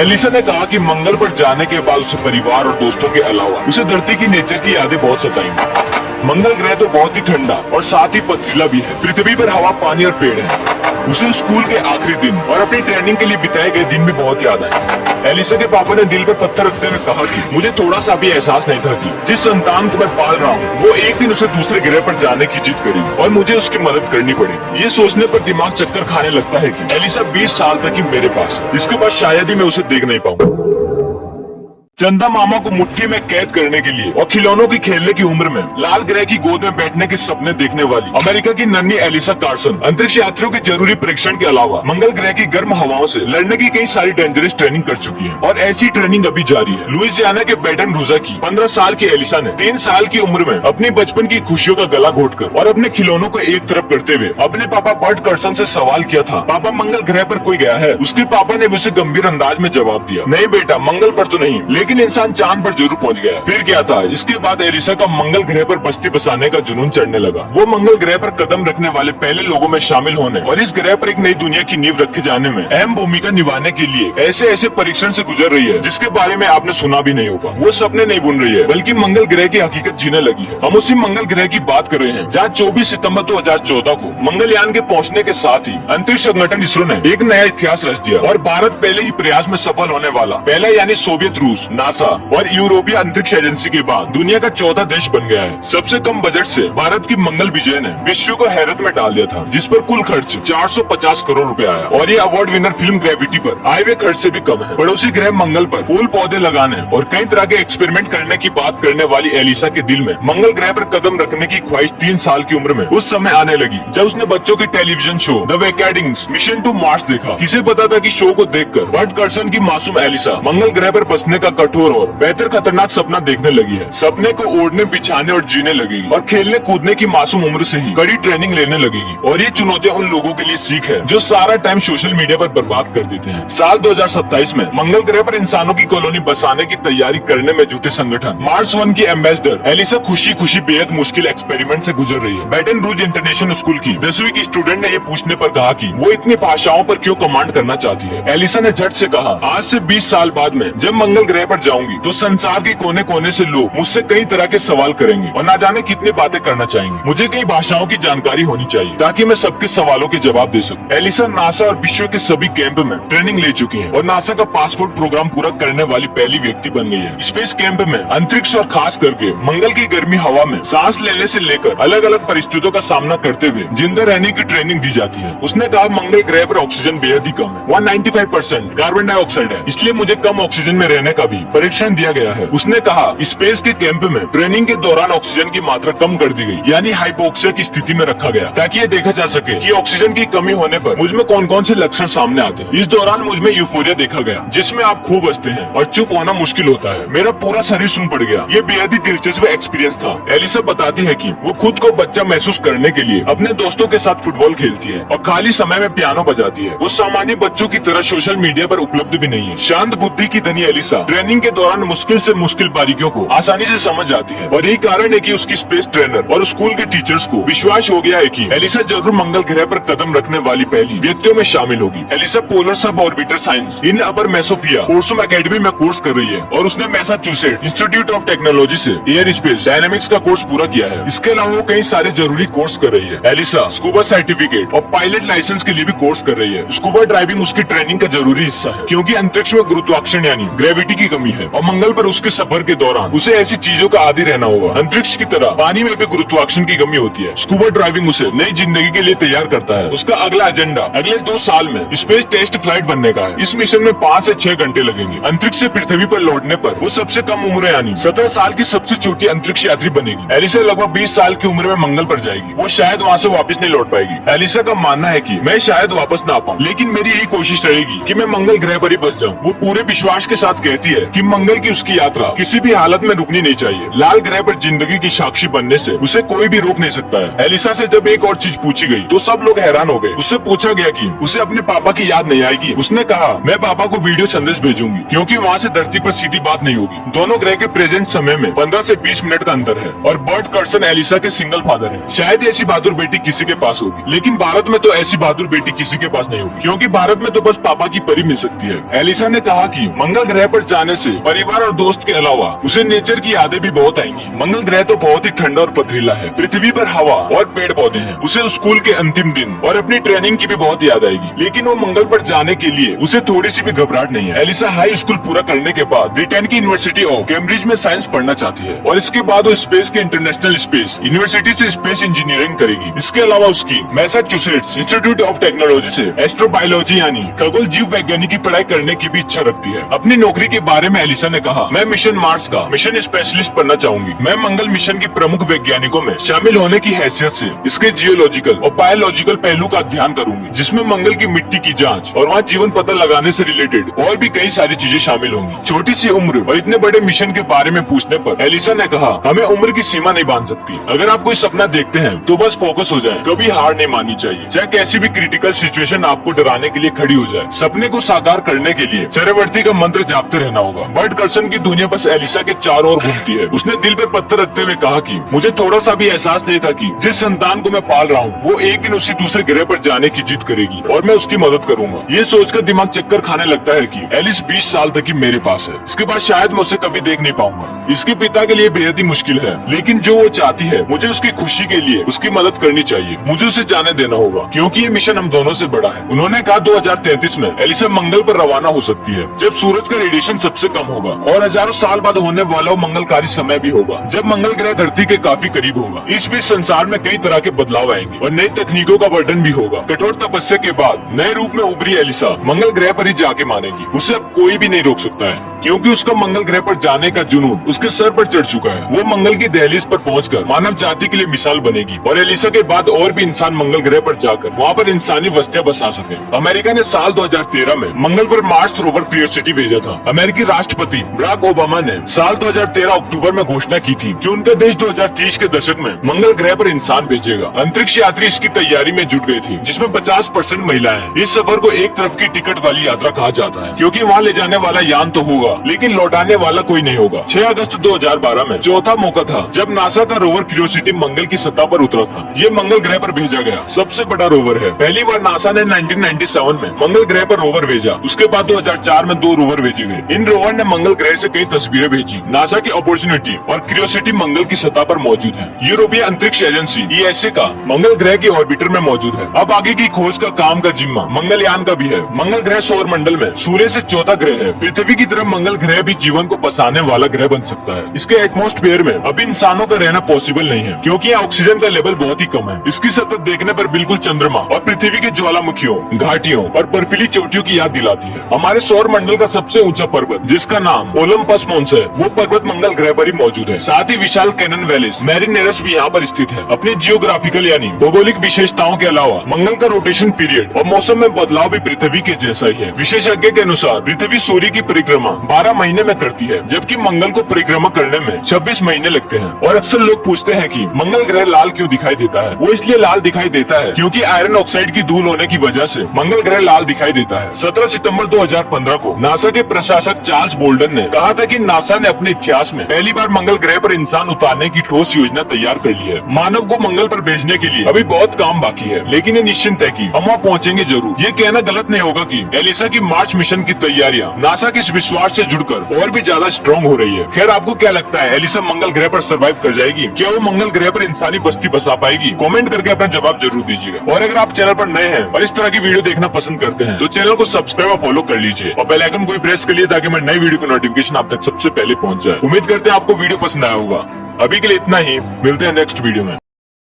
Elisa ने कहा कि मंगल पर जाने के बाद उसे परिवार और दोस्तों के अलावा उसे धरती की नेचर की यादें बहुत सताएंगी। मंगल ग्रह तो बहुत ही ठंडा और साथ ही पथरीला भी है। पृथ्वी पर हवा, पानी और पेड़ है। उसे स्कूल के आखिरी दिन और अपनी ट्रेनिंग के लिए बिताए गए दिन भी बहुत याद आए। एलिसा के पापा ने दिल पर पत्थर रखते हुए कहा कि मुझे थोड़ा सा भी एहसास नहीं था कि जिस संतान को मैं पाल रहा हूँ वो एक दिन उसे दूसरे ग्रह पर जाने की जिद करेगी और मुझे उसकी मदद करनी पड़ेगी। ये सोचने पर दिमाग चक्कर खाने लगता है कि एलिसा 20 साल तक ही मेरे पास है। इसके बाद शायद ही मैं उसे देख नहीं पाऊंगा। चंदा मामा को मुट्ठी में कैद करने के लिए और खिलौनों की खेलने की उम्र में लाल ग्रह की गोद में बैठने के सपने देखने वाली अमेरिका की नन्ही एलिसा कार्सन अंतरिक्ष यात्रियों के जरूरी परीक्षण के अलावा मंगल ग्रह की गर्म हवाओं से लड़ने की कई सारी डेंजरस ट्रेनिंग कर चुकी है और ऐसी ट्रेनिंग अभी जारी है। लुइसियाना के बैटन रूजा की 15 साल की एलिसा ने 3 साल की उम्र में अपनी बचपन की खुशियों का गला घोटकर और अपने खिलौनों को एक तरफ करते हुए अपने पापा बर्ट कार्सन से सवाल किया था, पापा मंगल ग्रह पर कोई गया है? उसके पापा ने उसे गंभीर अंदाज में जवाब दिया, नहीं बेटा, मंगल पर तो नहीं, लेकिन इंसान चांद पर जरूर पहुंच गया। फिर क्या था? इसके बाद एलिसा का मंगल ग्रह पर बस्ती बसाने का जुनून चढ़ने लगा। वो मंगल ग्रह पर कदम रखने वाले पहले लोगों में शामिल होने और इस ग्रह पर एक नई दुनिया की नींव रखे जाने में अहम भूमिका निभाने के लिए ऐसे ऐसे परीक्षण से गुजर रही है जिसके बारे में आपने सुना भी नहीं होगा। वो सपने नहीं बुन रही है बल्कि मंगल ग्रह की हकीकत जीने लगी है। हम उसी मंगल ग्रह की बात कर रहे हैं जहाँ 24 सितंबर 2014 को मंगलयान के पहुंचने के साथ ही अंतरिक्ष संगठन इसरो ने एक नया इतिहास रच दिया और भारत पहले ही प्रयास में सफल होने वाला पहला यानी सोवियत रूस, नासा और यूरोपीय अंतरिक्ष एजेंसी के बाद दुनिया का 14 देश बन गया है। सबसे कम बजट से भारत की मंगल विजय ने विश्व को हैरत में डाल दिया था, जिस पर कुल खर्च 450 करोड़ रुपए आया और ये अवार्ड विनर फिल्म ग्रेविटी पर आए हुए खर्च से भी कम है। पड़ोसी ग्रह मंगल पर फूल पौधे लगाने और कई तरह के एक्सपेरिमेंट करने की बात करने वाली एलिसा के दिल में मंगल ग्रह पर कदम रखने की ख्वाहिश 3 साल की उम्र में उस समय आने लगी जब उसने बच्चों की टेलीविजन शो द वेकेडिंग्स मिशन टू मार्स देखा। किसे पता था कि शो को देखकर बर्ट कार्सन की मासूम एलिसा मंगल ग्रह पर बसने का कठोर और बेहतर खतरनाक सपना देखने लगी है। सपने को ओढ़ने, बिछाने और जीने लगेगी और खेलने कूदने की मासूम उम्र से ही कड़ी ट्रेनिंग लेने लगेगी। और ये चुनौतियां उन लोगों के लिए सीख है जो सारा टाइम सोशल मीडिया पर बर्बाद कर देते हैं। साल 2027 में मंगल ग्रह पर इंसानों की कॉलोनी बसाने की तैयारी करने में जुटे संगठन मार्स वन की एम्बेसडर एलिसा खुशी खुशी बेहद मुश्किल एक्सपेरिमेंट से गुजर रही है। बैटन रूज इंटरनेशनल स्कूल की 10वीं की स्टूडेंट ने ये पूछने पर कहा कि वो इतनी भाषाओं पर क्यों कमांड करना चाहती है। एलिसा ने झट से कहा, आज से 20 साल बाद में जब मंगल ग्रह पर जाऊंगी तो संसार के कोने कोने से लोग मुझसे कई तरह के सवाल करेंगे और ना जाने कितनी बातें करना चाहेंगे। मुझे कई भाषाओं की जानकारी होनी चाहिए ताकि मैं सबके सवालों के जवाब दे सकूं। एलिसा नासा और विश्व के सभी कैंप में ट्रेनिंग ले चुकी है और नासा का पासपोर्ट प्रोग्राम पूरा करने वाली पहली व्यक्ति बन गई है। स्पेस कैंप में अंतरिक्ष और खास करके मंगल की गर्मी हवा में सांस लेने से लेकर अलग अलग परिस्थितियों का सामना करते हुए जिंदा रहने की ट्रेनिंग दी जाती है। उसने कहा, मंगल ग्रह पर ऑक्सीजन बेहद ही कम है, 195% कार्बन डाइऑक्साइड है, इसलिए मुझे कम ऑक्सीजन में रहने का भी परीक्षण दिया गया है। उसने कहा, स्पेस के कैंप में ट्रेनिंग के दौरान ऑक्सीजन की मात्रा कम कर दी गई, यानी हाइपोक्सिया की स्थिति में रखा गया ताकि ये देखा जा सके कि ऑक्सीजन की कमी होने पर मुझ में कौन कौन से लक्षण सामने आते हैं। इस दौरान मुझ में यूफोरिया देखा गया जिसमें आप खूब हंसते हैं और चुप होना मुश्किल होता है। मेरा पूरा शरीर सुन पड़ गया। ये बेहद ही दिलचस्प एक्सपीरियंस था। एलिसा बताती है कि वो खुद को बच्चा महसूस करने के लिए अपने दोस्तों के साथ फुटबॉल खेलती है और खाली समय में पियानो बजाती है। वो सामान्य बच्चों की तरह सोशल मीडिया पर उपलब्ध भी नहीं है। शांत बुद्धि की धनी एलिसा ट्रेनिंग के दौरान मुश्किल से मुश्किल बारीकियों को आसानी से समझ जाती है और यही कारण है कि उसकी स्पेस ट्रेनर और स्कूल के टीचर्स को विश्वास हो गया है कि एलिसा जरूर मंगल ग्रह पर कदम रखने वाली पहली व्यक्तियों में शामिल होगी। एलिसा पोलर सब ऑर्बिटर साइंस इन अपर मेसोफिया पोर्सुम एकेडमी में कोर्स कर रही है और उसने मैसाचुसेट्स इंस्टीट्यूट ऑफ टेक्नोलॉजी से एयर स्पेस डायनेमिक्स का कोर्स पूरा किया है। इसके अलावा वो कई सारे जरूरी कोर्स कर रही है। एलिसा स्कूबा सर्टिफिकेट और पायलट लाइसेंस के लिए भी कोर्स कर रही है। स्कूबा ड्राइविंग उसकी ट्रेनिंग का जरूरी हिस्सा है क्योंकि अंतरिक्ष में गुरुत्वाकर्षण यानी ग्रेविटी की कमी है और मंगल पर उसके सफर के दौरान उसे ऐसी चीजों का आदी रहना होगा। अंतरिक्ष की तरह पानी में भी गुरुत्वाकर्षण की कमी होती है। स्कूबा ड्राइविंग उसे नई जिंदगी के लिए तैयार करता है। उसका अगला एजेंडा अगले 2 साल में स्पेस टेस्ट फ्लाइट बनने का है। इस मिशन में 5 से 6 घंटे लगेंगे। अंतरिक्ष से पृथ्वी पर लौटने पर वो सबसे कम उम्र यानी 17 साल की सबसे छोटी अंतरिक्ष यात्री बनेगी। एलिसा लगभग 20 साल की उम्र में मंगल पर जाएगी। वो शायद वहाँ से वापस नहीं लौट पाएगी। एलिसा का मानना है कि मैं शायद वापस ना आ पाऊँ, लेकिन मेरी यही कोशिश रहेगी कि मैं मंगल ग्रह पर ही बस जाऊँ। वो पूरे विश्वास के साथ कहती है कि मंगल की उसकी यात्रा किसी भी हालत में रुकनी नहीं चाहिए। लाल ग्रह पर जिंदगी की साक्षी बनने से उसे कोई भी रोक नहीं सकता है। एलिसा से जब एक और चीज पूछी गई तो सब लोग हैरान हो गए। उससे पूछा गया कि उसे अपने पापा की याद नहीं आएगी। उसने कहा, मैं पापा को वीडियो संदेश भेजूंगी क्योंकि वहाँ से धरती पर सीधी बात नहीं होगी। दोनों ग्रह के प्रेजेंट समय में 15 से 20 मिनट का अंतर है और बर्ट कर्सन एलिसा के सिंगल फादर है। शायद ऐसी बहादुर बेटी किसी के पास होगी, लेकिन भारत में तो ऐसी बहादुर बेटी किसी के पास नहीं होगी, क्योंकि भारत में तो बस पापा की परी मिल सकती है। एलिसा ने कहा कि मंगल ग्रह पर जाने से परिवार और दोस्त के अलावा उसे नेचर की यादें भी बहुत आएंगी। मंगल ग्रह तो बहुत ही ठंडा और पथरीला है। पृथ्वी पर हवा और पेड़ पौधे हैं। उसे स्कूल के अंतिम दिन और अपनी ट्रेनिंग की भी बहुत याद आएगी, लेकिन वो मंगल पर जाने के लिए उसे थोड़ी सी भी घबराहट नहीं है। एलिसा हाई स्कूल पूरा करने के बाद ब्रिटेन की यूनिवर्सिटी ऑफ कैम्ब्रिज में साइंस पढ़ना चाहती है और इसके बाद वो स्पेस के इंटरनेशनल स्पेस यूनिवर्सिटी से स्पेस इंजीनियरिंग करेगी। इसके अलावा उसकी मैसाचुसेट्स इंस्टीट्यूट ऑफ टेक्नोलॉजी से एस्ट्रोबायोलॉजी यानी खगोल जीव वैज्ञानिक की पढ़ाई करने की भी इच्छा रखती है। अपनी नौकरी के बारे में एलिसा ने कहा, मैं मिशन मार्स का मिशन स्पेशलिस्ट बनना चाहूंगी। मैं मंगल मिशन के प्रमुख वैज्ञानिकों में शामिल होने की हैसियत से इसके जियोलॉजिकल और बायोलॉजिकल पहलू का अध्ययन करूंगी, जिसमें मंगल की मिट्टी की जांच और वहाँ जीवन पता लगाने से रिलेटेड और भी कई सारी चीजें शामिल होंगी। छोटी सी उम्र और इतने बड़े मिशन के बारे में पूछने पर एलिसा ने कहा, हमें उम्र की सीमा नहीं बांध सकती। अगर आप कोई सपना देखते हैं तो बस फोकस हो जाए, कभी हार नहीं माननी चाहिए, चाहे कैसी भी क्रिटिकल सिचुएशन आपको डराने के लिए खड़ी हो जाए। सपने को साकार करने के लिए चरवर्ती का मंत्र जापते रहना होगा। बर्ट कर्सन की दुनिया बस एलिसा के चारों ओर घूमती है। उसने दिल पे पत्थर रखते हुए कहा कि मुझे थोड़ा सा भी एहसास नहीं था कि जिस संतान को मैं पाल रहा हूँ वो एक दिन उसी दूसरे ग्रह पर जाने की जिद करेगी और मैं उसकी मदद करूंगा। ये सोचकर दिमाग चक्कर खाने लगता है कि एलिस 20 साल तक ही मेरे पास है। इसके बाद शायद मैं उसे कभी देख नहीं पाऊंगा। इसके पिता के लिए बेहद ही मुश्किल है, लेकिन जो वो चाहती है मुझे उसकी खुशी के लिए उसकी मदद करनी चाहिए। मुझे उसे जाने देना होगा क्योंकि ये मिशन हम दोनों से बड़ा है। उन्होंने कहा 2033 में एलिसा मंगल पर रवाना हो सकती है, जब सूरज का रेडिएशन सबसे कम होगा और हजारों साल बाद होने वाला वो मंगलकारी समय भी होगा, जब मंगल ग्रह धरती के काफी करीब होगा। इस बीच संसार में कई तरह के बदलाव आएंगे और नई तकनीकों का वर्णन भी होगा। कठोर तपस्या के बाद नए रूप में उभरी एलिसा मंगल ग्रह पर ही जाके मानेगी। उसे अब कोई भी नहीं रोक सकता है क्योंकि उसका मंगल ग्रह पर जाने का जुनून उसके सर पर चढ़ चुका है। वो मंगल की दहलीज पर पहुंचकर मानव जाति के लिए मिसाल बनेगी और एलिसा के बाद और भी इंसान मंगल ग्रह पर जाकर वहाँ पर इंसानी बस्तियां बसा सके। अमेरिका ने साल 2013 में मंगल पर मार्स रोवर क्यूरियोसिटी भेजा था। अमेरिकी राष्ट्रपति बराक ओबामा ने साल 2013 अक्टूबर में घोषणा की थी कि उनका देश 2030 के दशक में मंगल ग्रह पर इंसान भेजेगा। अंतरिक्ष यात्री इसकी तैयारी में जुट गए थे, जिसमें 50% महिलाएं हैं। इस सफर को एक तरफ की टिकट वाली यात्रा कहा जाता है क्योंकि वहाँ ले जाने वाला यान तो होगा लेकिन लौटाने वाला कोई नहीं होगा। 6 अगस्त 2012 में चौथा मौका था जब नासा का रोवर क्यूरियोसिटी मंगल की सतह पर उतरा था। ये मंगल ग्रह पर भेजा गया सबसे बड़ा रोवर है। पहली बार नासा ने 1997 में मंगल ग्रह पर रोवर भेजा। उसके बाद 2004 में 2 रोवर भेजे गए। इन रोवर ने मंगल ग्रह से कई तस्वीरें भेजी। नासा की अपॉर्चुनिटी और क्यूरियोसिटी मंगल की सतह पर मौजूद है। यूरोपीय अंतरिक्ष एजेंसी ESA का मंगल ग्रह की ऑर्बिटर में मौजूद है। अब आगे की खोज का काम का जिम्मा मंगलयान का भी है। मंगल ग्रह सौर मंडल में सूर्य से चौथा ग्रह है। पृथ्वी की तरह मंगल ग्रह भी जीवन को बसाने वाला ग्रह बन सकता है। इसके एटमॉस्फेयर में अभी इंसानों का रहना पॉसिबल नहीं है क्योंकि यहाँ ऑक्सीजन का लेवल बहुत ही कम है। इसकी सतह देखने पर बिल्कुल चंद्रमा और पृथ्वी के ज्वालामुखियों, घाटियों और बर्फीली चोटियों की याद दिलाती है। हमारे सौर मंडल का सबसे ऊंचा पर्वत, जिसका नाम ओलंपस मोन्स है, वो पर्वत मंगल ग्रह पर ही मौजूद है। साथ ही विशाल कैनन वैलीज मैरिनेरस भी यहाँ पर स्थित है। अपनी जियोग्राफिकल यानी भौगोलिक विशेषताओं के अलावा मंगल का रोटेशन पीरियड और मौसम में बदलाव भी पृथ्वी के जैसा ही है। विशेषज्ञ के अनुसार पृथ्वी सूर्य की परिक्रमा 12 महीने में करती है, जबकि मंगल को परिक्रमा करने में 26 महीने लगते हैं। और अक्सर लोग पूछते हैं कि मंगल ग्रह लाल क्यों दिखाई देता है। वो इसलिए लाल दिखाई देता है क्योंकि आयरन ऑक्साइड की धूल होने की वजह से मंगल ग्रह लाल दिखाई देता है। 17 सितंबर 2015 को नासा के प्रशासक चार्ल्स बोल्डन ने कहा था कि नासा ने अपने इतिहास में पहली बार मंगल ग्रह पर इंसान उतारने की ठोस योजना तैयार कर ली है। मानव को मंगल पर भेजने के लिए अभी बहुत काम बाकी है, लेकिन ये निश्चिंत है कि हम वहाँ पहुँचेंगे जरूर। ये कहना गलत नहीं होगा कि एलिसा की मार्च मिशन की तैयारियां नासा के इस विश्वास से जुड़कर और भी ज्यादा स्ट्रॉन्ग हो रही है। खैर, आपको क्या लगता है, एलिसा मंगल ग्रह पर सर्वाइव कर जाएगी? क्या वो मंगल ग्रह पर इंसानी बस्ती बसा पाएगी? कमेंट करके अपना जवाब जरूर दीजिएगा। और अगर आप चैनल पर नए हैं और इस तरह की वीडियो देखना पसंद करते हैं तो चैनल को सब्सक्राइब और फॉलो कर लीजिए और बेल आइकन को भी प्रेस कर लिए ताकि मैं नई वीडियो की नोटिफिकेशन आप तक सबसे पहले पहुंच जाए। उम्मीद करते हैं आपको वीडियो पसंद आया होगा। अभी के लिए इतना ही, मिलते हैं नेक्स्ट वीडियो में।